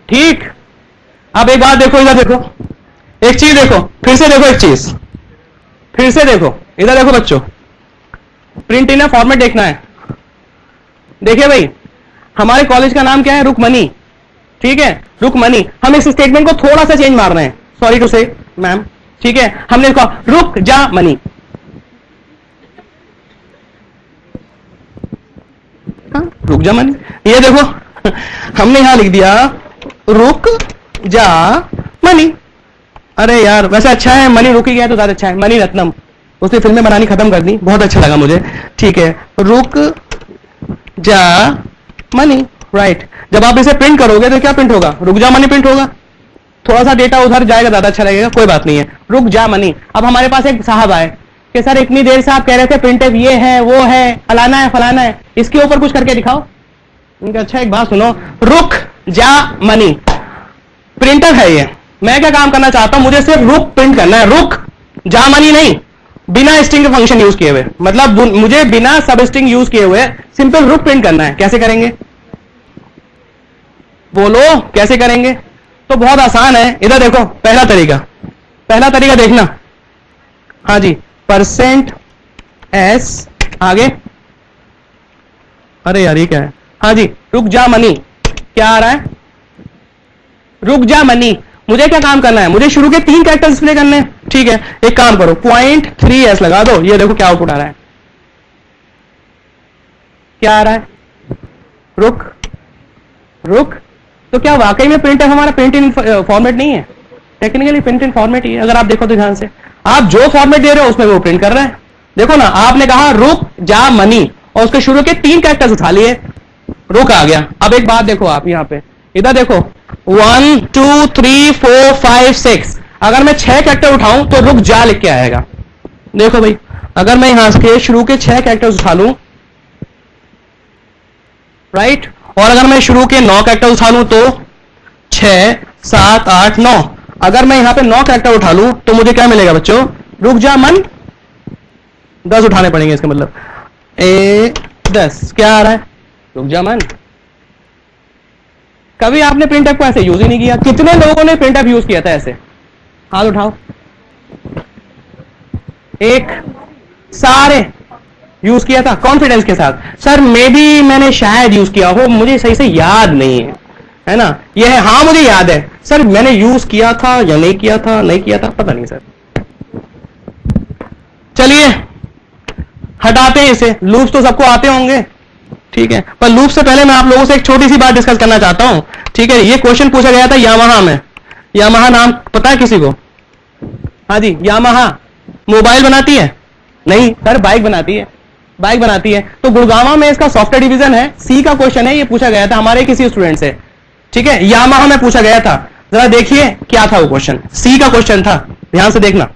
ठीक। अब एक बात देखो, इधर देखो, एक चीज देखो, फिर से देखो, एक चीज फिर से देखो, इधर देखो बच्चों, प्रिंट इन फॉर्मेट देखना है। देखिए भाई, हमारे कॉलेज का नाम क्या है? रुकमनी, ठीक है, रुकमनी। हम इस स्टेटमेंट को थोड़ा सा चेंज मार रहे हैं, सॉरी टू से मैम, ठीक है। हमने इसको रुक जा मनी, रुक जा मनी, ये देखो हमने यहां लिख दिया रुक जा मनी। अरे यार वैसे अच्छा है, मनी रुक ही गया तो ज्यादा अच्छा है। मनी रत्नम, उसने फिल्में बनानी खत्म कर दी, बहुत अच्छा लगा मुझे, ठीक है। रुक जा मनी, राइट। जब आप इसे प्रिंट करोगे तो क्या प्रिंट होगा? रुक जा मनी प्रिंट होगा। थोड़ा सा डेटा उधर जाएगा, ज्यादा अच्छा लगेगा, कोई बात नहीं है, रुक जा मनी। अब हमारे पास एक साहब आए कि सर इतनी देर से आप कह रहे थे प्रिंटफ ये है वो है फलाना है फलाना है, इसके ऊपर कुछ करके दिखाओ। अच्छा एक बात सुनो, रुक जा मनी प्रिंटर है ये, मैं क्या काम करना चाहता हूं, मुझे सिर्फ रुक प्रिंट करना है, रुक जा मनी नहीं, बिना स्ट्रिंग के फंक्शन यूज किए हुए, मतलब मुझे बिना सब स्ट्रिंग यूज किए हुए सिंपल रुक प्रिंट करना है। कैसे करेंगे बोलो, कैसे करेंगे? तो बहुत आसान है, इधर देखो, पहला तरीका देखना, हाँ जी, परसेंट एस आगे, अरे यार ये क्या है, हाँ जी, रुक जा मनी, क्या आ रहा है? रुक जा मनी। मुझे क्या काम करना है? मुझे शुरू के 3 कैरेक्टर डिस्प्ले करने हैं, ठीक है। एक काम करो, 0.3s लगा दो, ये देखो क्या आउटपुट आ रहा है, क्या आ रहा है? रुक। तो क्या वाकई में प्रिंट है हमारा प्रिंट इन फॉर्मेट नहीं है? टेक्निकली प्रिंट इन फॉर्मेट ही है। अगर आप देखो तो ध्यान से, आप जो फॉर्मेट दे रहे हो उसमें वो प्रिंट कर रहा है। देखो ना, आपने कहा रुक जा मनी और उसके शुरू के 3 कैरेक्टर्स उठा लिए, रुक आ गया। अब एक बात देखो, आप यहां पे इधर देखो, 1 2 3 4 5 6, अगर मैं 6 कैरेक्टर उठाऊं तो रुक जा लिख के आएगा। देखो भाई, अगर मैं यहां से शुरू के 6 कैरेक्टर्स उठा लूं, राइट, और अगर मैं शुरू के 9 कैरेक्टर उठा लूं तो 6 7 8 9, अगर मैं यहां पे 9 कैरेक्टर उठा लूं तो मुझे क्या मिलेगा बच्चों? रुक जा मन 10 उठाने पड़ेंगे, इसका मतलब 10 क्या आ रहा है? रुक जा मन। कभी आपने प्रिंटफ को ऐसे यूज ही नहीं किया? कितने लोगों ने प्रिंटफ यूज किया था ऐसे? हाथ उठाओ। एक, सारे यूज किया था कॉन्फिडेंस के साथ। सर मे बी मैंने शायद यूज किया हो, मुझे सही से याद नहीं है ना? ये है, हाँ मुझे याद है। सर मैंने यूज किया था या नहीं किया था? नहीं किया था, पता नहीं सर। चलिए हटाते हैं इसे। लूप्स तो सबको आते होंगे, ठीक है, पर लूप से पहले मैं आप लोगों से एक छोटी सी बात डिस्कस करना चाहता हूं, ठीक है। ये क्वेश्चन पूछा गया था यामाहा में। यामाहा नाम पता है किसी को? हाँ जी, यामाहा मोबाइल बनाती है? नहीं सर, बाइक बनाती है, बाइक बनाती है। तो गुड़गांव में इसका सॉफ्टवेयर डिवीजन है, सी का क्वेश्चन है, ये पूछा गया था हमारे किसी स्टूडेंट से, ठीक है। यामाहा में पूछा गया था, जरा देखिए क्या था वो क्वेश्चन, सी का क्वेश्चन था, ध्यान से देखना।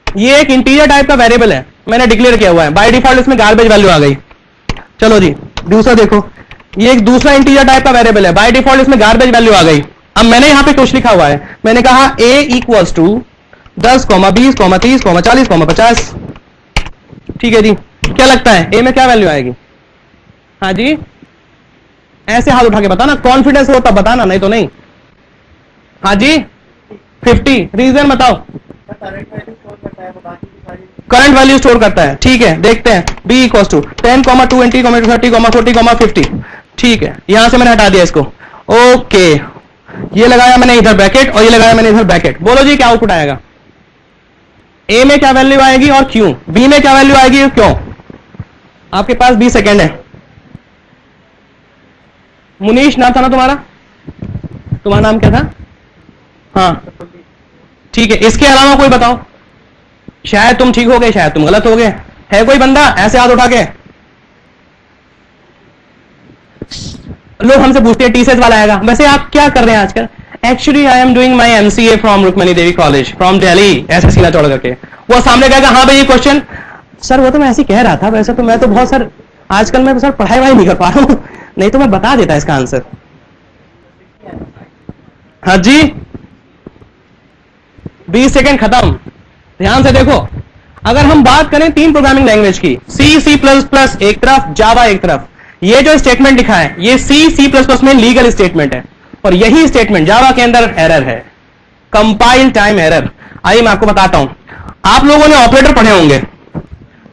ये एक इंटीजर टाइप का वेरिएबल है, मैंने डिक्लेयर किया हुआ है, बाय डिफॉल्ट इसमें गार्बेज वैल्यू आ गई। चलो जी दूसरा देखो, ये एक दूसरा इंटीजर टाइप का वेरिएबल है, बाय डिफॉल्ट इसमें गार्बेज वैल्यू आ गई। अब मैंने यहां पे कुछ लिखा हुआ है, मैंने कहा a इक्वल्स टू 10, 20, 30, 40, 50, ठीक है जी। क्या लगता है a में क्या वैल्यू आएगी? हाँ जी, ऐसे हाथ उठा के बताना, कॉन्फिडेंस हो तब बताना, नहीं तो नहीं। हाँ जी 50, रीजन बताओ। करंट वैल्यू स्टोर करता है, ठीक है। देखते हैं b इक्वल्स टू 10, 20, 30, 40, 50, ठीक है। यहां से मैंने हटा दिया इसको, ओके। ये लगाया मैंने इधर ब्रैकेट और ये लगाया मैंने इधर ब्रैकेट। बोलो जी क्या आउटपुट आएगा? a में क्या वैल्यू आएगी और क्यों? b में क्या वैल्यू आएगी और क्यों? आपके पास 20 सेकेंड है। मुनीश नाम था ना तुम्हारा? तुम्हारा नाम क्या था? हाँ ठीक है, इसके अलावा कोई बताओ। शायद तुम ठीक हो गए, शायद तुम गलत हो गए। है कोई बंदा ऐसे हाथ उठा के? लोग हमसे पूछते हैं टीसीएस वाला आएगा। वैसे आप क्या कर रहे हैं आजकल? Actually I am doing my MCA from Rukmani Devi college from Delhi, ऐसे सीना चौड़ करके। वो सामने कहेगा हाँ भाई ये क्वेश्चन, सर वो तो मैं ऐसे कह रहा था, वैसे तो मैं तो बहुत सर आजकल मैं सर पढ़ाई वढ़ाई नहीं कर पा रहा हूं, नहीं तो मैं बता देता इसका आंसर। हाँ जी 20 सेकेंड खत्म। ध्यान से देखो, अगर हम बात करें 3 प्रोग्रामिंग लैंग्वेज की, सी, सी++ एक तरफ, जावा एक तरफ, ये जो स्टेटमेंट लिखा है ये C++ में लीगल स्टेटमेंट है, और यही स्टेटमेंट जावा के अंदर एरर है, कंपाइल टाइम एरर। आइए मैं आपको बताता हूं। आप लोगों ने ऑपरेटर पढ़े होंगे,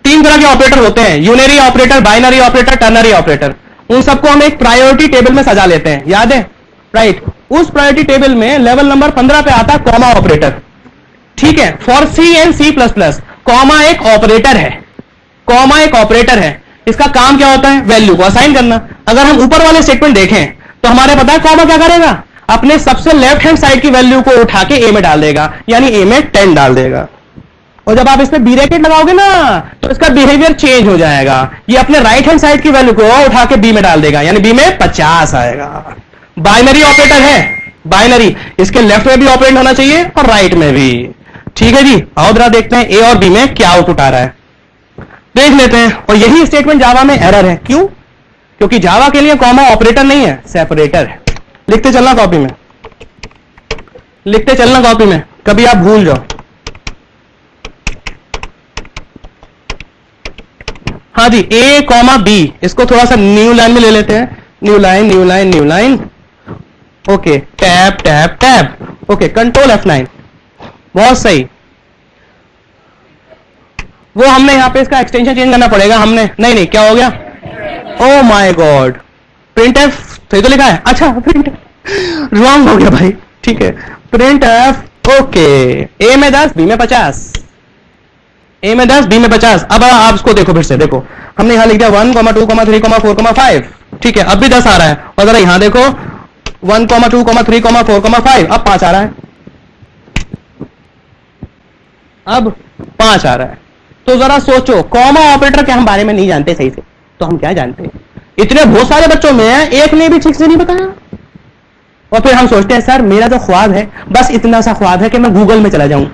तीन तरह के ऑपरेटर होते हैं, unary operator, binary operator, ternary operator. उन सबको हम एक प्रायोरिटी टेबल में सजा लेते हैं, याद है? राइट। उस प्रायोरिटी टेबल में लेवल नंबर 15 पे आता है कॉमा ऑपरेटर, ठीक है? For C and C++, comma एक ऑपरेटर है, कॉमा एक ऑपरेटर है। इसका काम क्या होता है? वैल्यू को असाइन करना। अगर हम ऊपर वाले स्टेटमेंट देखें तो हमारे पता है कॉमा क्या करेगा, अपने सबसे लेफ्ट हैंड साइड की वैल्यू को उठा के ए में डाल देगा, यानी ए में 10 डाल देगा। और जब आप इस पे ब्रैकेट लगाओगे ना तो इसका बिहेवियर चेंज हो जाएगा, ये अपने राइट हैंड साइड की वैल्यू को उठा के बी में डाल देगा, यानी बी में 50 आएगा। बाइनरी ऑपरेटर है, बाइनरी, इसके लेफ्ट में भी ऑपरेट होना चाहिए और राइट में भी। ठीक है जी, आओ जरा देखते हैं ए और बी में क्या आउटपुट आ रहा है, देख लेते हैं। और यही स्टेटमेंट जावा में एरर है। क्यों? क्योंकि जावा के लिए कॉमा ऑपरेटर नहीं है, सेपरेटर है। लिखते चलना कॉपी में, लिखते चलना कॉपी में, कभी आप भूल जाओ। हाँ जी, ए कॉमा बी, इसको थोड़ा सा न्यू लाइन में ले लेते हैं, new line, new line, new line, okay, tab tab tab, okay, control F9, बहुत सही। वो हमने यहां पे इसका एक्सटेंशन चेंज करना पड़ेगा, हमने नहीं नहीं, क्या हो गया? Oh my God, print F सही तो लिखा है, अच्छा प्रिंट रॉन्ग हो गया भाई, ठीक है, प्रिंट एफ, ओके, ए में 10 बी में 50, ए में 10 बी में 50। अब आप इसको देखो, फिर से देखो, हमने यहां लिख दिया 1, 2, 3, 4, 5, ठीक है, अब भी 10 आ रहा है। और जरा यहां देखो 1, 2, 3, 4, 5, अब 5 आ रहा है, अब 5 आ रहा है। तो जरा सोचो, कॉमा ऑपरेटर के हम बारे में नहीं जानते सही से, तो हम क्या जानते हैं? इतने बहुत सारे बच्चों में एक ने भी ठीक से नहीं बताया, और फिर हम सोचते हैं सर मेरा जो ख्वाब है बस इतना सा ख्वाब है कि मैं गूगल में चला जाऊं।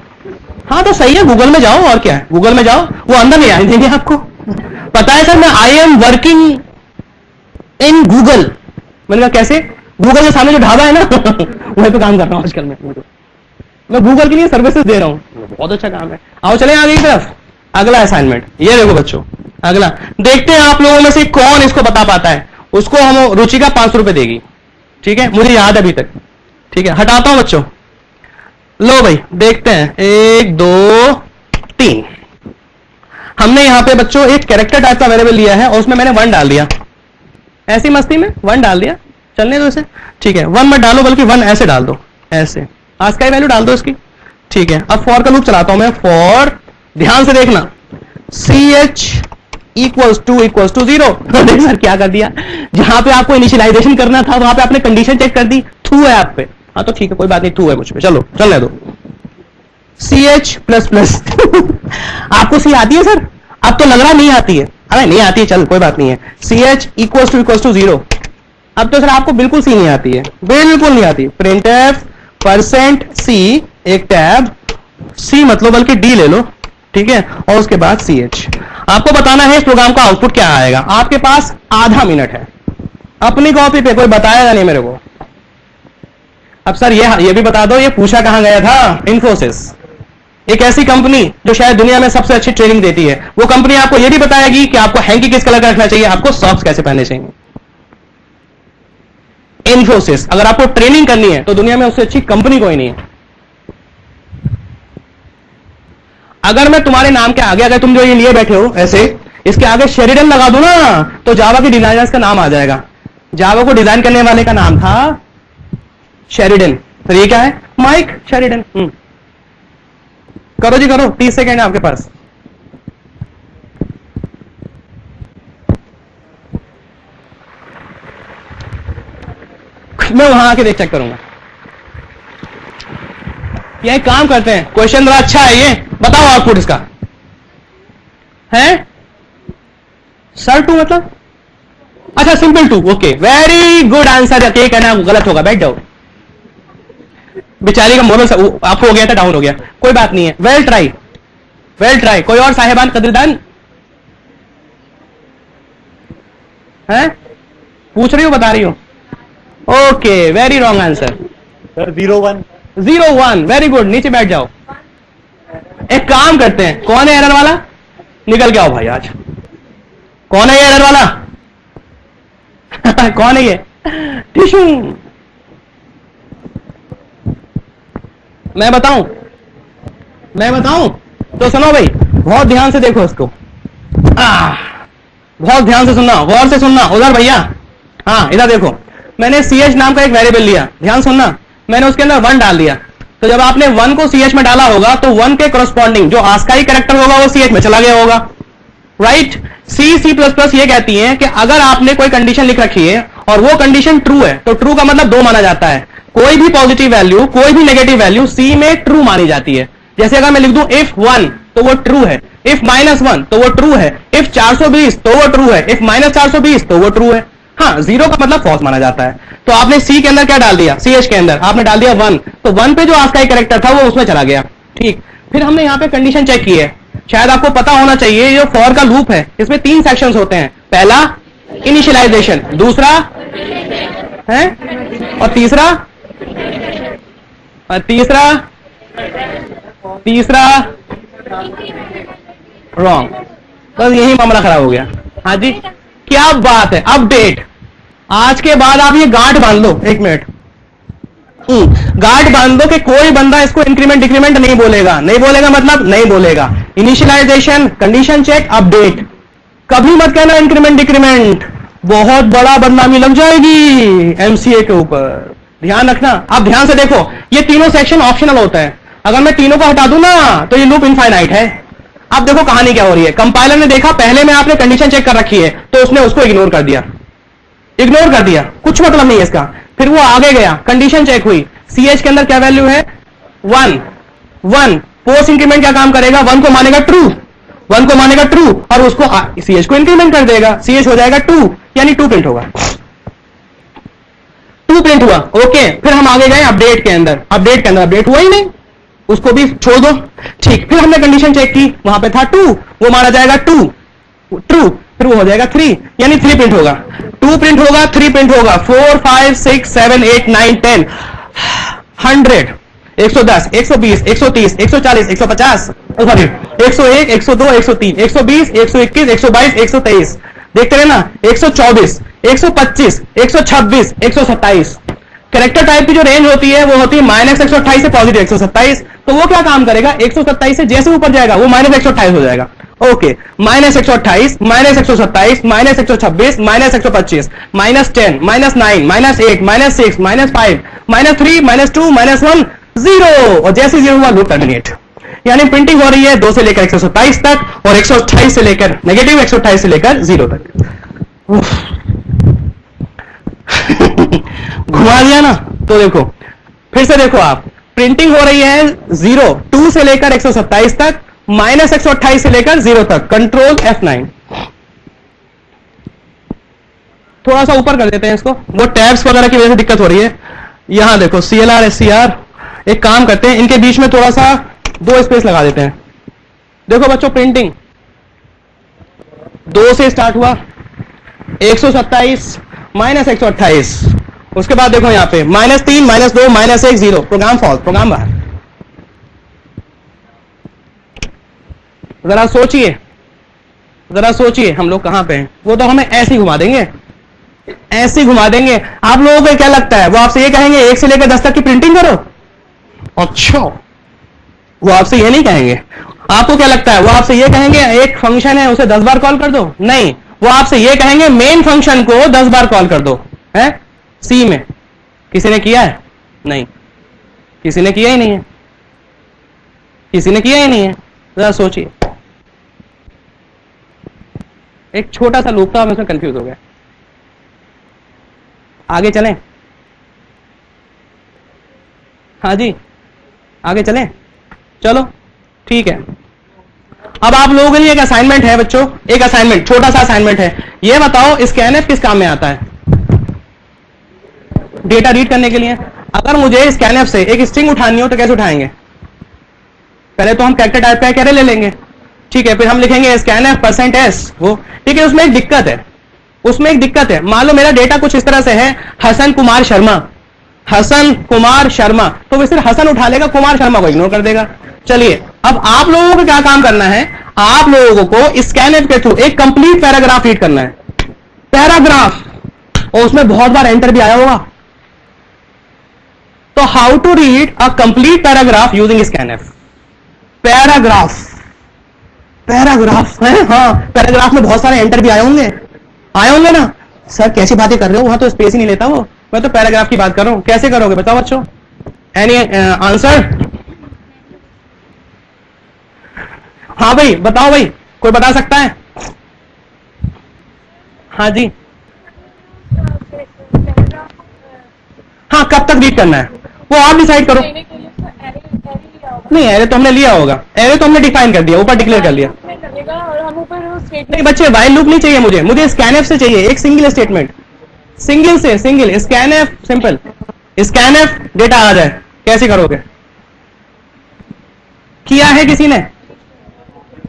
हाँ तो सही है, गूगल में जाओ, और क्या है, गूगल में जाओ, वो अंदर नहीं आने देंगे आपको। पता है सर मैं I am working in Google. मैंने कहा कैसे? गूगल के सामने जो ढाबा है ना वहीं पे काम कर रहा हूं आजकल मैं गूगल के लिए सर्विसेज दे रहा हूं, बहुत अच्छा काम है। आओ चले आगे की तरफ, अगला असाइनमेंट, ये देखो बच्चों, अगला देखते हैं आप लोगों में से कौन इसको बता पाता है। उसको हम रुचिका 500 रुपए देगी, ठीक है, मुझे याद है अभी तक, ठीक है, हटाता हूं बच्चों। लो भाई देखते हैं, 1 2 3। हमने यहां पे बच्चों एक कैरेक्टर टाइप का वेरिएबल लिया है और उसमें मैंने 1 डाल दिया, ऐसी मस्ती में 1 डाल दिया, चलने दो इसे, ठीक है। 1 मत डालो बल्कि 1 ऐसे डाल दो, ऐसे आज का वैल्यू डाल दो इसकी, ठीक है। अब फॉर का लूप चलाता हूं मैं, फॉर, ध्यान से देखना, ch इक्वल्स टू 0। देख सर क्या कर दिया, जहां पे आपको इनिशियलाइजेशन करना था वहां पे आपने कंडीशन चेक कर दी, थू है आप पे। हाँ तो ठीक है, कोई बात नहीं, थू है मुझ पे, चलो चलने दो। CH++। आपको सी आती है सर? अब तो लग रहा नहीं आती है, अरे नहीं आती है, चल कोई बात नहीं है। CH equals to 0। अब तो सर आपको बिल्कुल सी नहीं आती है, बिल्कुल नहीं आती। printf %c, एक टैब, C मतलब बल्कि D ले लो, ठीक है, और उसके बाद CH। आपको बताना है इस प्रोग्राम का आउटपुट क्या आएगा। आपके पास आधा मिनट है, अपनी कॉपी पे, कोई बताएगा नहीं मेरे को। अब सर ये भी बता दो, ये पूछा कहां गया था? इन्फोसिस, एक ऐसी कंपनी जो शायद दुनिया में सबसे अच्छी ट्रेनिंग देती है। वो कंपनी आपको ये भी बताएगी कि आपको हैंकी किस कलर का रखना चाहिए, आपको सॉक्स कैसे पहनने चाहिए। इन्फोसिस, अगर आपको ट्रेनिंग करनी है तो दुनिया में उससे अच्छी कंपनी कोई नहीं है। अगर मैं तुम्हारे नाम के आगे, अगर तुम जो ये लिए बैठे हो ऐसे, इसके आगे शेरिडन लगा दूं ना तो जावा के डिजाइनर्स का नाम आ जाएगा। जावा को डिजाइन करने वाले का नाम था शेरिडन। तो ये क्या है? Mike Sheridan. करो जी करो, 30 सेकेंड है आपके पास। मैं वहां आके देख चेक करूंगा। ये काम करते हैं, क्वेश्चन बड़ा अच्छा है, ये बताओ आउटपुट इसका है सर 2 मतलब, अच्छा simple 2, okay very good answer. क्या कहना गलत होगा, बैठ जाओ। बेचारी का मोबाइल अप हो गया था, डाउन हो गया, कोई बात नहीं है, वेल ट्राई, वेल ट्राई। कोई और साहेबान कदरदान है? पूछ रही हो, बता रही हो? Okay very wrong answer sir 0 1 very good, नीचे बैठ जाओ। एक काम करते हैं, कौन है एरर वाला? निकल के आओ भाई, आज कौन है ये एरर वाला? कौन है ये? टिश्यू। मैं बताऊं तो सुनो भाई, बहुत ध्यान से देखो इसको, बहुत ध्यान से सुनना, गौर से सुनना। उधर भैया, हाँ इधर देखो, मैंने CH नाम का एक वेरिएबल लिया, ध्यान सुनना, मैंने उसके अंदर 1 डाल दिया। तो जब आपने 1 को CH में डाला होगा तो 1 के करस्पॉन्डिंग जो आस्काई कैरेक्टर होगा वो CH में चला गया होगा, राइट। C++ ये कहती है कि अगर आपने कोई कंडीशन लिख रखी है और वो कंडीशन ट्रू है तो ट्रू का मतलब 2 माना जाता है। कोई भी पॉजिटिव वैल्यू, कोई भी नेगेटिव वैल्यू C में ट्रू मानी जाती है। जैसे अगर मैं लिख दूं if 1 तो वो ट्रू है, if -1 तो वो ट्रू है, if 420 तो वो ट्रू है, if -420 तो वो ट्रू है। हाँ, 0 का मतलब फॉल्स माना जाता है। तो आपने C के अंदर क्या डाल दिया, CH के अंदर आपने डाल दिया 1, तो 1 पे जो आस्काई कैरेक्टर था वो उसमें चला गया, ठीक। फिर हमने यहाँ पे कंडीशन चेक की है, शायद आपको पता होना चाहिए, ये फॉर का लूप है, इसमें 3 सेक्शंस होते हैं। पहला इनिशियलाइजेशन, दूसरा है और तीसरा रॉन्ग। बस यही मामला खराब हो गया। हाँ जी, क्या बात है, अपडेट। आज के बाद आप ये गांठ बांध लो, 1 मिनट, गांठ बांध दो कि कोई बंदा इसको इंक्रीमेंट डिक्रीमेंट नहीं बोलेगा। नहीं बोलेगा मतलब नहीं बोलेगा। इनिशियलाइजेशन, कंडीशन चेक, अपडेट, कभी मत कहना इंक्रीमेंट डिक्रीमेंट, बहुत बड़ा बदनामी लग जाएगी MCA के ऊपर, ध्यान रखना। आप ध्यान से देखो, ये तीनों सेक्शन ऑप्शनल होता है। अगर मैं तीनों को हटा दूं ना तो ये लूप इनफाइनाइट है। आप देखो कहानी क्या हो रही है, कंपाइलर ने देखा पहले में आपने कंडीशन चेक कर रखी है तो उसने उसको इग्नोर कर दिया, कुछ मतलब नहीं है इसका। फिर वो आगे गया, कंडीशन चेक हुई, CH के अंदर क्या वैल्यू है 1, पोस्ट इंक्रीमेंट क्या काम करेगा, 1 को मानेगा ट्रू और उसको CH को इंक्रीमेंट कर देगा, CH हो जाएगा 2, यानी 2 प्रिंट होगा, 2 प्रिंट हुआ। ओके, फिर हम आगे गए अपडेट के अंदर अपडेट हुआ ही नहीं, उसको भी छोड़ दो, ठीक। फिर हमने कंडीशन चेक की, वहां पे था 2, वो माना जाएगा ट्रू, फिर वो हो जाएगा 3, यानी 3 प्रिंट होगा, 2 प्रिंट होगा, 3 प्रिंट होगा, 4 5 6 7 8 9 10 100 110 120 130 140 150 सॉरी 101 102 103 120 121 122 123, देखते रहे ना, 124 125 126 127। कैरेक्टर टाइप की जो रेंज होती है वो होती है -128 से +127। तो वो क्या काम करेगा, 127 से जैसे ऊपर जाएगा वो -128 हो जाएगा। ओके, -128 -127 -126 -125 -10 -9 -8 -6 -5 -3 -2 -1 0, और जैसे 0 हुआ लूप टर्मिनेट। यानी प्रिंटिंग हो रही है 2 से लेकर 127 तक और 128 से लेकर नेगेटिव 128 से लेकर 0 तक। घुमा दिया ना, तो देखो फिर से देखो, आप प्रिंटिंग हो रही है 2 से लेकर 127 तक, -128 से लेकर 0 तक, कंट्रोल F9। थोड़ा सा ऊपर कर देते हैं इसको, वो टैब्स वगैरह की वजह से दिक्कत हो रही है। यहां देखो CLR SCR, एक काम करते हैं, इनके बीच में थोड़ा सा 2 स्पेस लगा देते हैं। देखो बच्चों, प्रिंटिंग 2 से स्टार्ट हुआ, 127 -128, उसके बाद देखो यहां पे -3 -2 -1 0, प्रोग्राम फॉल्स, प्रोग्राम बाहर। जरा सोचिए हम लोग कहां पे हैं। वो तो हमें ऐसे ही घुमा देंगे, आप लोगों को क्या लगता है, वो आपसे ये कहेंगे 1 से लेकर 10 तक की प्रिंटिंग करो? अच्छा, वो आपसे ये नहीं कहेंगे। आपको क्या लगता है, वो आपसे ये कहेंगे एक फंक्शन है उसे 10 बार कॉल कर दो? नहीं, वो आपसे ये कहेंगे मेन फंक्शन को 10 बार कॉल कर दो, है C में। किसी ने किया है? नहीं, किसी ने किया ही नहीं है। जरा सोचिए, एक छोटा सा लूप था, हम इसमें कंफ्यूज हो गए। आगे चलें? हाँ जी, आगे चलें, चलो ठीक है। अब आप लोगों के लिए एक असाइनमेंट है बच्चों, एक असाइनमेंट, छोटा सा असाइनमेंट है। ये बताओ स्कैनफ किस काम में आता है? डेटा रीड करने के लिए। अगर मुझे स्कैनफ से एक स्ट्रिंग उठानी हो तो कैसे उठाएंगे? पहले तो हम कैरेक्टर टाइप का कैरे ले लेंगे, ठीक है, फिर हम लिखेंगे स्कैनफ %s, वो ठीक है। उसमें एक दिक्कत है, मान लो मेरा डेटा कुछ इस तरह से है, हसन कुमार शर्मा, तो वो सिर्फ हसन उठा लेगा, कुमार शर्मा को इग्नोर कर देगा। चलिए, अब आप लोगों को क्या काम करना है, आप लोगों को स्कैनफ के थ्रू एक कंप्लीट पैराग्राफ रीड करना है। पैराग्राफ और उसमें बहुत बार एंटर भी आया होगा। तो how to read a complete paragraph using scanf. Paragraph, paragraph है, हाँ पैराग्राफ में बहुत सारे एंटर भी आए होंगे ना। सर कैसी बातें कर रहे हो, वहां तो स्पेस ही नहीं लेता वो, मैं तो पैराग्राफ की बात कर रहा हूं। कैसे करोगे बताओ बच्चों, एनी आंसर? हाँ भाई बताओ भाई, कोई बता सकता है? हाँ जी, हाँ कब तक रीड करना है वो आप डिसाइड करो। नहीं एरे तो हमने लिया होगा, एरे तो हमने डिफाइन कर दिया, ऊपर डिक्लेयर कर लिया। नहीं बच्चे वाइल लूप नहीं चाहिए मुझे स्कैनएफ से चाहिए एक single statement, single scanf, simple scanf data आ जाए। कैसे करोगे? किया है किसी ने?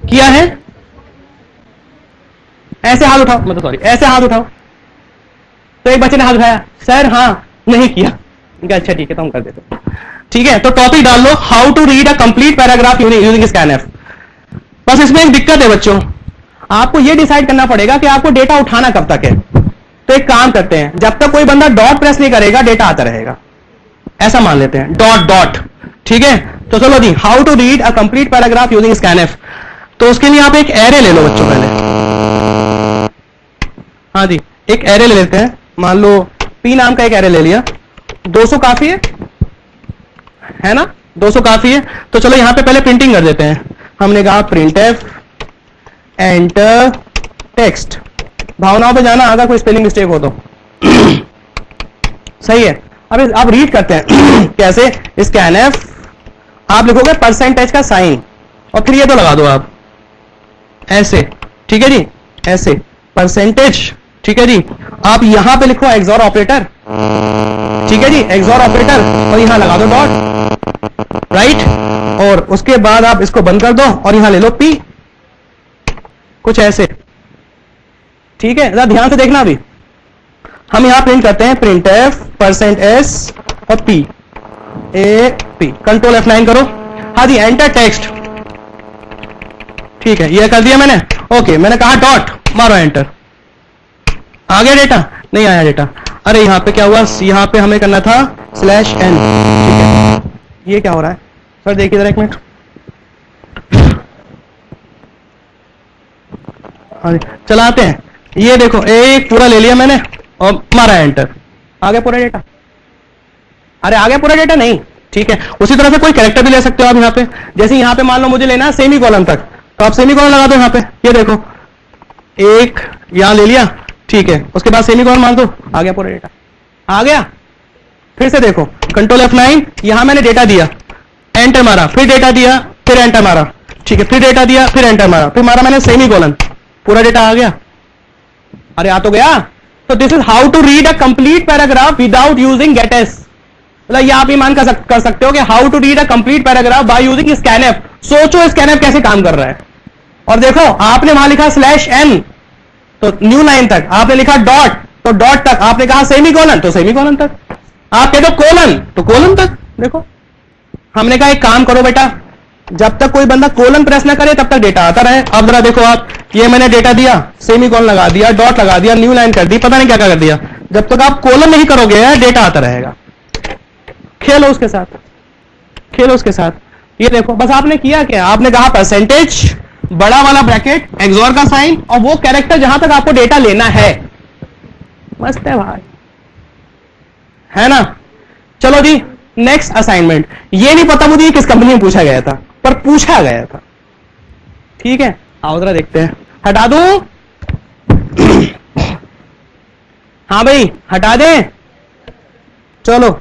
किया है? ऐसे हाथ उठाओ, मतलब सॉरी ऐसे हाथ उठाओ। तो एक बच्चे ने हाथ उठाया, सर हाँ नहीं किया। अच्छा ठीक है तो हम कर देते। ठीक है तो टॉपिक डाल लो, how to read a complete paragraph using scanf. बस इसमें एक दिक्कत है बच्चों, आपको यह डिसाइड करना पड़ेगा कि आपको डेटा उठाना कब तक है। तो एक काम करते हैं, जब तक कोई बंदा डॉट प्रेस नहीं करेगा डेटा आता रहेगा, ऐसा मान लेते हैं, डॉट डॉट। ठीक है तो चलो जी, how to read a complete paragraph using scanf. तो उसके लिए आप एक एरे ले लो बच्चों पहले। हाँ जी एक एरे ले लेते हैं, मान लो पी नाम का एक एरे ले लिया। 200 काफी है ना, 200 काफी है। तो चलो यहां पे पहले प्रिंटिंग कर देते हैं। हमने कहा प्रिंटएफ एंटर टेक्स्ट। भावनाओं पे जाना, अगर कोई स्पेलिंग मिस्टेक हो तो सही है। अब आप रीड करते हैं कैसे? स्कैनएफ आप लिखोगे परसेंटेज का साइन और फिर ये तो लगा दो आप ऐसे, ठीक है जी, ऐसे परसेंटेज। ठीक है जी, आप यहां पे लिखो एक्सॉर ऑपरेटर, ठीक है जी, एक्सॉर ऑपरेटर, और यहां लगा दो डॉट, राइट। और उसके बाद आप इसको बंद कर दो और यहां ले लो पी, कुछ ऐसे। ठीक है जरा ध्यान से देखना। अभी हम यहां प्रिंट करते हैं प्रिंटएफ परसेंट एस और P A P, control F9 करो। हाँ जी एंटर टेक्स्ट, ठीक है ये कर दिया मैंने। ओके मैंने कहा डॉट, मारो एंटर। आ गया डेटा? नहीं आया डेटा। अरे यहां पे क्या हुआ, यहां पे हमें करना था /n। ठीक है ये क्या हो रहा है सर, देखिए जरा एक मिनट। चलाते हैं, ये देखो एक पूरा ले लिया मैंने और मारा एंटर, आ गया पूरा डेटा। अरे आ गया पूरा डेटा? नहीं, ठीक है। उसी तरह से कोई कैरेक्टर भी ले सकते हो आप यहाँ पे। जैसे यहाँ पे मान लो मुझे लेना है सेमी कॉलन तक, तो आप सेमी कॉलन लगा दो यहाँ पे। ये देखो एक यहाँ ले लिया, ठीक है, उसके बाद सेमी कॉलन मार दो, आ गया पूरा डेटा, आ गया। फिर से देखो कंट्रोल F9, यहां मैंने डेटा दिया, एंटर मारा, फिर डेटा दिया, फिर एंटर मारा, ठीक है, फिर डेटा दिया, फिर एंटर मारा, फिर मारा मैंने सेमी कॉलन, पूरा डेटा आ गया। अरे आ तो गया। तो this is how to read a complete paragraph without using gets. मतलब ये आप ईमान कर सकते हो कि how to read a complete paragraph by using scanf. सोचो स्कैनएफ कैसे काम कर रहा है। और देखो आपने वहां लिखा /n तो न्यू लाइन तक, आपने लिखा डॉट तो डॉट तक, आपने कहा सेमी कॉलन तो सेमी कॉलन तक, आप कह दो कोलन तो कोलन तक। देखो हमने कहा एक काम करो बेटा, जब तक कोई बंदा कोलन प्रेस ना करे तब तक डेटा आता रहे। अब जरा देखो आप, ये मैंने डेटा दिया, सेमी कॉलन लगा दिया, डॉट लगा दिया, न्यू लाइन कर दी, पता नहीं क्या क्या कर दिया। जब तक आप कोलन नहीं करोगे डेटा आता रहेगा। खेलो उसके साथ, खेलो उसके साथ। ये देखो बस आपने किया क्या, आपने कहा परसेंटेज, बड़ा वाला ब्रैकेट, एक्सॉर का साइन और वो कैरेक्टर जहां तक आपको डेटा लेना है। मस्त है भाई, है ना। चलो जी नेक्स्ट असाइनमेंट। ये नहीं पता मुझे किस कंपनी में पूछा गया था, पर पूछा गया था। ठीक है आओ जरा देखते हैं, हटा दूं? हाँ भाई हटा दें, चलो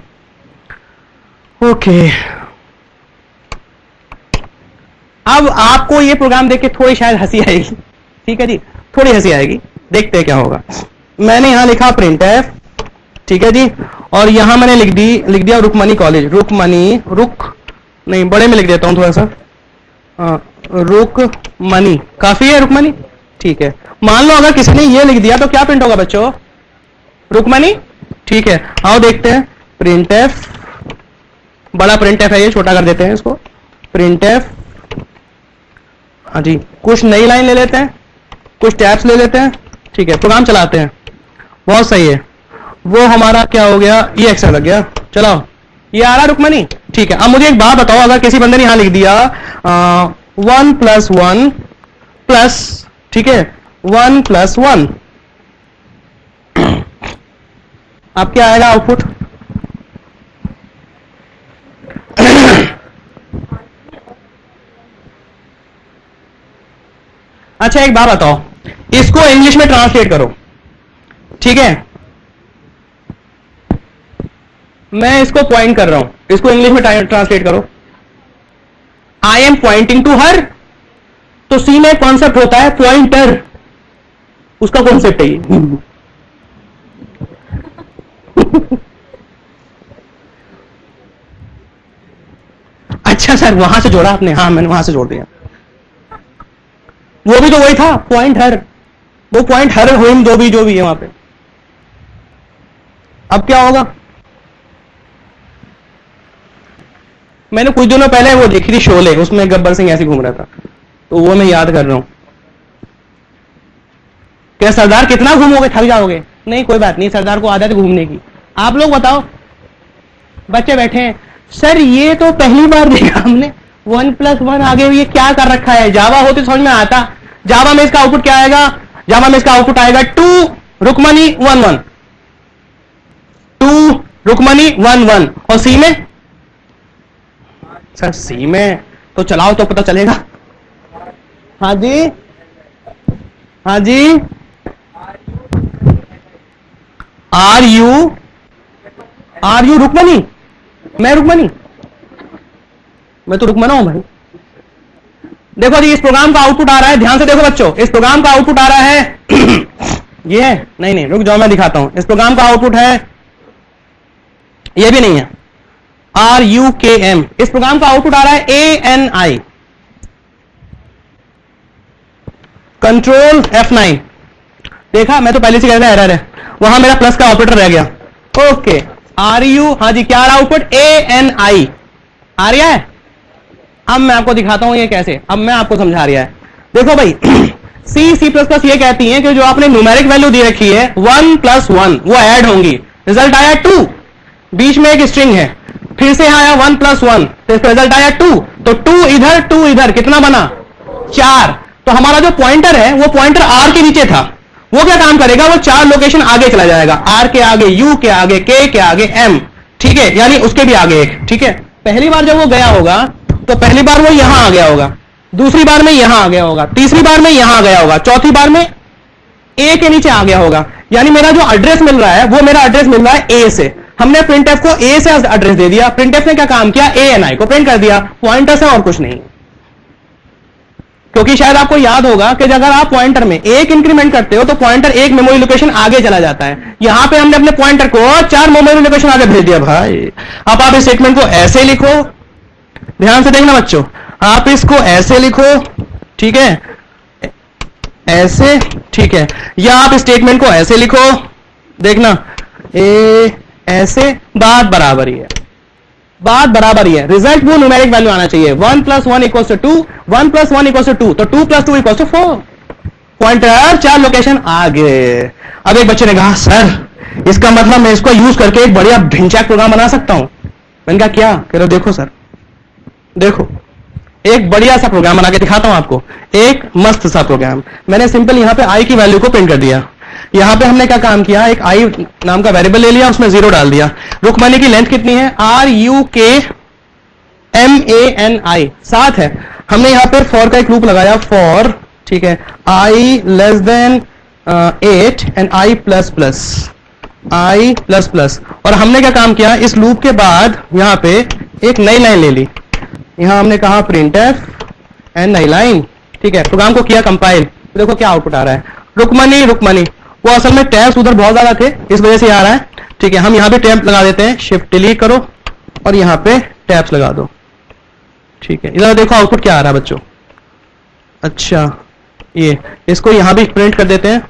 ओके। अब आपको ये प्रोग्राम देख के थोड़ी शायद हंसी आएगी, ठीक है जी, थोड़ी हंसी आएगी। देखते हैं क्या होगा। मैंने यहां लिखा प्रिंटएफ, ठीक है जी, और यहां मैंने लिख दिया रुकमनी कॉलेज, रुक नहीं बड़े में लिख देता हूं थोड़ा सा, रुकमनी काफी है, रुकमनी ठीक है। मान लो अगर किसी ने ये लिख दिया तो क्या प्रिंट होगा बच्चों? रुकमनी, ठीक है। आओ देखते हैं प्रिंटएफ, बड़ा प्रिंटएफ है ये, छोटा कर देते हैं इसको, प्रिंटएफ। हाँ जी कुछ नई लाइन ले लेते हैं, कुछ टैब्स ले लेते हैं, ठीक है, प्रोग्राम चलाते हैं। बहुत सही है। वो हमारा क्या हो गया, ये एक्स लग गया। चलो ये आ रहा रुकमनी, ठीक है। अब मुझे एक बात बताओ, अगर किसी बंदे ने यहां लिख दिया 1+1 प्लस, ठीक है, 1+1, अब क्या आएगा आउटपुट? अच्छा एक बात बताओ, इसको इंग्लिश में ट्रांसलेट करो, ठीक है। मैं इसको पॉइंट कर रहा हूं, इसको इंग्लिश में ट्रांसलेट करो। I am pointing to her, तो सी में कॉन्सेप्ट होता है पॉइंटर, उसका कॉन्सेप्ट है ये। अच्छा सर वहां से जोड़ा आपने? हाँ मैंने वहां से जोड़ दिया, वो भी तो वही था पॉइंट हर, वो पॉइंट हर होम जो भी है वहां पे। अब क्या होगा? मैंने कुछ दिनों पहले वो देखी थी शोले, उसमें गब्बर सिंह ऐसे घूम रहा था, तो वो मैं याद कर रहा हूं। क्या सरदार कितना घूमोगे, थक जाओगे? नहीं कोई बात नहीं, सरदार को आदत है घूमने की। आप लोग बताओ, बच्चे बैठे हैं, सर ये तो पहली बार देखा हमने, 1+1 आगे ये क्या कर रखा है? जावा होती समझ में आता। जावा में इसका आउटपुट क्या आएगा? जावा में इसका आउटपुट आएगा 2 रुकमनी 1 1, 2 रुकमनी 1 1। और सी में? सर सी में तो चलाओ तो पता चलेगा। हाँ जी, हाँ जी, आर यू रुकमनी? मैं रुकमनी? मैं तो रुकमना हूं भाई। देखो जी इस प्रोग्राम का आउटपुट आ रहा है, ध्यान से देखो बच्चों, इस प्रोग्राम का आउटपुट आ रहा है ये है, नहीं रुक जाओ मैं दिखाता हूं। इस प्रोग्राम का आउटपुट है, ये भी नहीं है, RUKM। इस प्रोग्राम का आउटपुट आ रहा है ANI, कंट्रोल F9। देखा, मैं तो पहले से कह रहा एरर है, वहां मेरा प्लस का ऑपरेटर रह गया। ओके RU, हाँ जी क्या आ रहा आउटपुट? ANI आ रहा है। अब मैं आपको दिखाता हूं ये कैसे, अब मैं आपको समझा रहा है। देखो भाई C++ ये कहती है कि जो आपने न्यूमेरिक वैल्यू दी रखी है 1+1 वो ऐड होंगी, रिजल्ट आया 2, बीच में एक स्ट्रिंग है, फिर से आया 1+1 तो इसका रिजल्ट आया 2, तो 2 इधर 2 इधर, कितना बना? 4। तो हमारा जो पॉइंटर है वो पॉइंटर R के नीचे था, वो क्या काम करेगा? वो 4 लोकेशन आगे चला जाएगा, R के आगे, U के आगे, K के आगे, M, ठीक है, यानी उसके भी आगे एक, ठीक है। पहली बार जब वो गया होगा तो पहली बार वो यहां आ गया होगा, दूसरी बार में यहां आ गया होगा, तीसरी बार में यहां आ गया होगा, चौथी बार में A के नीचे आ गया होगा। यानी मेरा जो एड्रेस मिल रहा है वो मेरा एड्रेस मिल रहा है A से। हमने प्रिंटएफ को A से एड्रेस दे दिया, प्रिंटएफ ने क्या काम किया? ANI को प्रिंट कर दिया, पॉइंटर से और कुछ नहीं। क्योंकि शायद आपको याद होगा कि अगर आप पॉइंटर में एक इंक्रीमेंट करते हो तो पॉइंटर एक मेमोरी लोकेशन आगे चला जाता है। यहां पे हमने अपने पॉइंटर को 4 मेमोरी लोकेशन आगे भेज दिया भाई। अब आप इस स्टेटमेंट को ऐसे लिखो, ध्यान से देखना बच्चों, आप इसको ऐसे लिखो, ठीक है, ऐसे, ठीक है, या आप स्टेटमेंट को ऐसे लिखो, देखना ऐसे, बात बराबर ही है, बात बराबर ही है। रिजल्ट वो न्यूमेरिक वैल्यू आना चाहिए, 1+1 = 2, 1+1 = 2, तो 2+2 = 4। पॉइंटर 4 लोकेशन आगे। अब एक बच्चे ने कहा सर इसका मतलब मैं इसको यूज करके एक बढ़िया भिंचैक प्रोग्राम बना सकता हूं। मैंने कहा क्या? कह रहे देखो सर, देखो एक बढ़िया सा प्रोग्राम बना के दिखाता हूं आपको, एक मस्त सा प्रोग्राम। मैंने सिंपल यहां पे आई की वैल्यू को प्रिंट कर दिया। यहां पे हमने क्या काम किया? एक आई नाम का वेरिएबल ले लिया, उसमें 0 डाल दिया। रुकमनी की लेंथ कितनी है? RUKMANI 7 है। हमने यहां पे फॉर का एक लूप लगाया, फॉर, ठीक है, I <8 एंड I++, और हमने क्या काम किया? इस लूप के बाद यहां पे एक नई लाइन ले ली, यहां हमने कहा printf एंड नई लाइन, ठीक है। प्रोग्राम को किया कंपाइल, देखो क्या आउटपुट आ रहा है, रुकमनी। वो असल में टैब्स उधर बहुत ज्यादा थे, इस वजह से आ रहा है, ठीक है। हम यहां पे टैब लगा देते हैं, शिफ्ट डिलीट करो और यहां पे टैब्स लगा दो, ठीक है। इधर देखो आउटपुट क्या आ रहा है बच्चों। अच्छा ये इसको यहां भी प्रिंट कर देते हैं,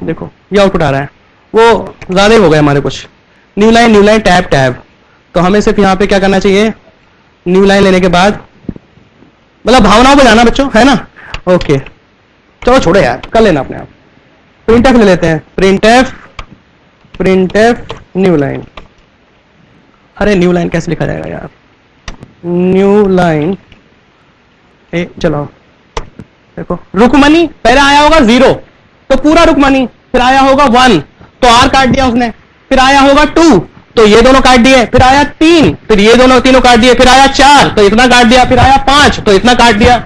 देखो ये आउटपुट आ रहा है। वो ज्यादा ही हो गया हमारे कुछ, न्यू लाइन टैब। तो हमें सिर्फ यहां पे क्या करना चाहिए? न्यू लाइन लेने के बाद, मतलब भावनाओं पे जाना बच्चों, है ना? ओके चलो छोड़ो यार, कर लेना अपने आप। प्रिंटएफ ले लेते हैं, printf न्यू लाइन। अरे न्यू लाइन कैसे लिखा जाएगा यार, न्यू लाइन चलो देखो, रुकमनी पहले आया होगा 0 तो पूरा रुकमनी, फिर आया होगा 1 तो R काट दिया उसने, फिर आया होगा 2 तो ये दोनों काट दिए, फिर आया 3 फिर ये तीनों काट दिए, फिर आया 4 तो इतना काट दिया, फिर आया 5 तो इतना काट दिया,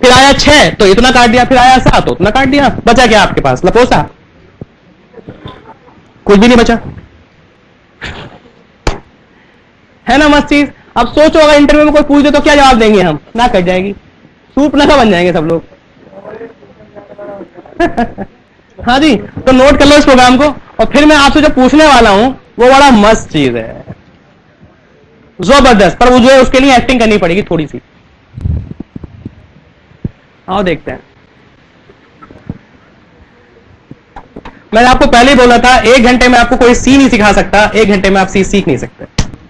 फिर आया 6 तो इतना काट दिया, फिर आया 7 तो इतना काट दिया। बचा क्या आपके पास? लपोसा, कुछ भी नहीं बचा, है ना मस्त चीज। अब सोचो अगर इंटरव्यू में कोई पूछ दे तो क्या जवाब देंगे हम? ना कट जाएगी, सूप ना बन जाएंगे सब लोग। हाँ जी, तो नोट कर लो इस प्रोग्राम को, और फिर मैं आपसे जो पूछने वाला हूं वो बड़ा मस्त चीज है, जबरदस्त, पर वो जो है उसके लिए एक्टिंग करनी पड़ेगी थोड़ी सी। आओ देखते हैं। मैंने आपको पहले ही बोला था 1 घंटे में आपको कोई सी नहीं सिखा सकता, 1 घंटे में आप सी सीख नहीं सकते,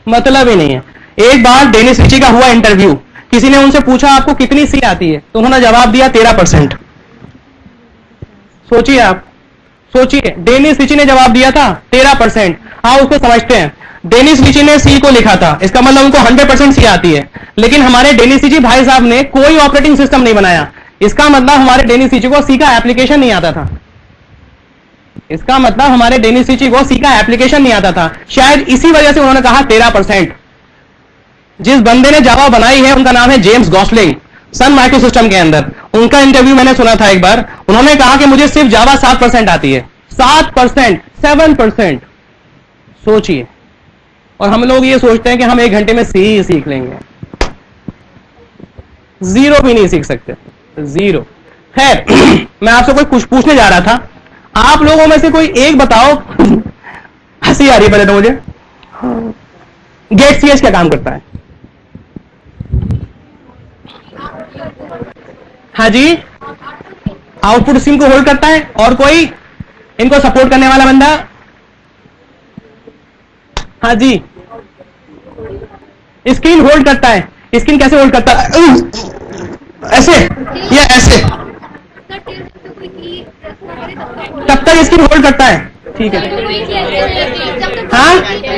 मतलब ही नहीं है। एक बार डेनिस रिची का हुआ इंटरव्यू, किसी ने उनसे पूछा आपको कितनी सी आती है, तो उन्होंने जवाब दिया 13%। सोचिए आप, सोचिए, डेनिस रिची ने जवाब दिया था 13%। हाँ उसको समझते हैं, डेनिस रिची ने सी को लिखा था, इसका मतलब उनको 100% सी आती है, लेकिन हमारे डेनिस रिची भाई साहब ने कोई ऑपरेटिंग सिस्टम नहीं बनाया, इसका मतलब हमारे डेनिस रिची को सी का एप्लीकेशन नहीं आता था, इसका मतलब हमारे डेनिस रिची को सी का एप्लीकेशन नहीं आता था। शायद इसी वजह से उन्होंने कहा 13%। जिस बंदे ने जावा बनाई है उनका नाम है जेम्स गॉसलिंग, सन माइक्रोसिस्टम के अंदर। उनका इंटरव्यू मैंने सुना था एक बार, उन्होंने कहा कि मुझे सिर्फ जावा 7% आती है। 7%, 7%, सोचिए। और हम लोग ये सोचते हैं कि हम 1 घंटे में सी सीख लेंगे, 0 भी नहीं सीख सकते, 0। खैर मैं आपसे कोई कुछ पूछने जा रहा था, आप लोगों में से कोई एक बताओ, हंसी आ रही है पहले तो मुझे, गेट सीएच क्या काम करता है? हाँ जी, आउटपुट स्ट्रीम को होल्ड करता है। और कोई इनको सपोर्ट करने वाला बंदा? हाँ जी, स्क्रीन होल्ड करता है। स्क्रीन कैसे होल्ड करता है? ऐसे या ऐसे, तब तक स्क्रीन होल्ड करता है, ठीक है। हाँ